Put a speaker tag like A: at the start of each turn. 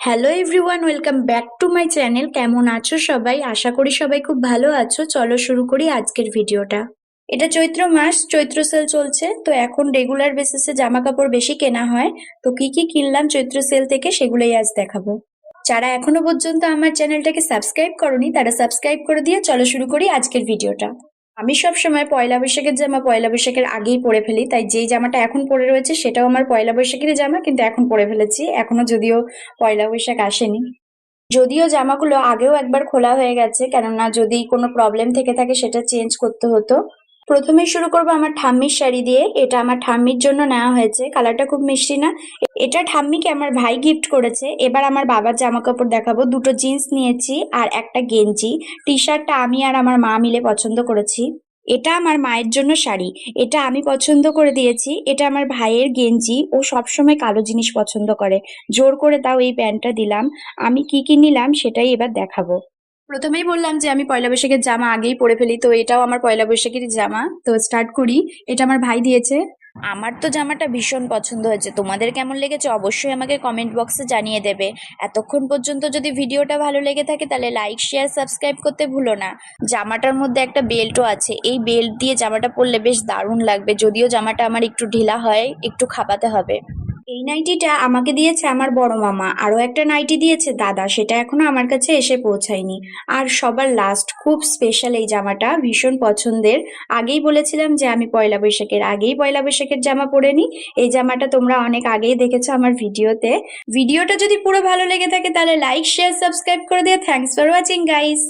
A: Hello everyone, welcome back to my channel. কেমন আছো সবাই? আশা করি সবাই খুব ভালো আছো। চলো শুরু করি আজকের ভিডিওটা। এটা চৈত্র মাস, চৈত্র সেল চলছে, তো এখন রেগুলার বেসিসে জামা কাপড় বেশি কেনা হয়। তো কি কি কিনলাম চৈত্র সেল থেকে সেগুলোই আজ দেখাবো। যারা এখনো পর্যন্ত আমার চ্যানেলটাকে সাবস্ক্রাইব করনি তারা সাবস্ক্রাইব করে দিয়ে চলো শুরু করি আজকের ভিডিওটা। আমি সব সময় পয়লা বৈশাখের জামা পয়লা বৈশাখের আগেই পরে ফেলি, তাই যেই জামাটা এখন পরে রয়েছে সেটাও আমার পয়লা বৈশাখেরই জামা, কিন্তু এখন পরে ফেলেছি, এখনো যদিও পয়লা বৈশাখ আসেনি। যদিও জামাগুলো আগেও একবার খোলা হয়ে গেছে, কেননা যদি কোনো প্রবলেম থেকে থাকে সেটা চেঞ্জ করতে হতো। প্রথমে শুরু করবো আমার ঠাম্মির শাড়ি দিয়ে। এটা আমার ঠাম্মির জন্য নেওয়া হয়েছে, কালারটা খুব মিষ্টি না? এটা ঠাম্মিকে আমার ভাই গিফট করেছে। এবার আমার বাবার জামা কাপড় দেখাবো। দুটো জিন্স নিয়েছি আর একটা গেঞ্জি। টি শার্টটা আমি আর আমার মা মিলে পছন্দ করেছি। এটা আমার মায়ের জন্য শাড়ি, এটা আমি পছন্দ করে দিয়েছি। এটা আমার ভাইয়ের গেঞ্জি, ও সবসময় কালো জিনিস পছন্দ করে, জোর করে তাও এই প্যান্টটা দিলাম। আমি কি কি নিলাম সেটাই এবার দেখাবো। প্রথমেই বললাম যে আমি পয়লা বৈশাখের জামা আগেই পরে ফেলি, তো এটাও আমার পয়লা বৈশাখের জামা। তো স্টার্ট করি। এটা আমার ভাই দিয়েছে। আমার তো জামাটা ভীষণ পছন্দ হয়েছে, তোমাদের কেমন লেগেছে অবশ্যই আমাকে কমেন্ট বক্সে জানিয়ে দেবে। এতক্ষণ পর্যন্ত যদি ভিডিওটা ভালো লেগে থাকে তাহলে লাইক শেয়ার সাবস্ক্রাইব করতে ভুলো না। জামাটার মধ্যে একটা বেল্টও আছে, এই বেল্ট দিয়ে জামাটা পরলে বেশ দারুণ লাগবে, যদিও জামাটা আমার একটু ঢিলা হয়, একটু খাপাতে হবে। এই নাইটিটা আমাকে দিয়েছে আমার বড় মামা, আরো একটা নাইটি দিয়েছে দাদা, সেটা এখনো আমার কাছে এসে পৌঁছায়নি। আর সবার লাস্ট, খুব স্পেশাল এই জামাটা, ভীষণ পছন্দের। আগেই বলেছিলাম যে আমি পয়লা বৈশাখের আগেই পয়লা বৈশাখের জামা পরে নি। এই জামাটা তোমরা অনেক আগেই দেখেছো আমার ভিডিওতে। ভিডিওটা যদি পুরো ভালো লেগে থাকে তাহলে লাইক শেয়ার সাবস্ক্রাইব করে দিয়ে থ্যাঙ্কস ফর ওয়াচিং গাইস।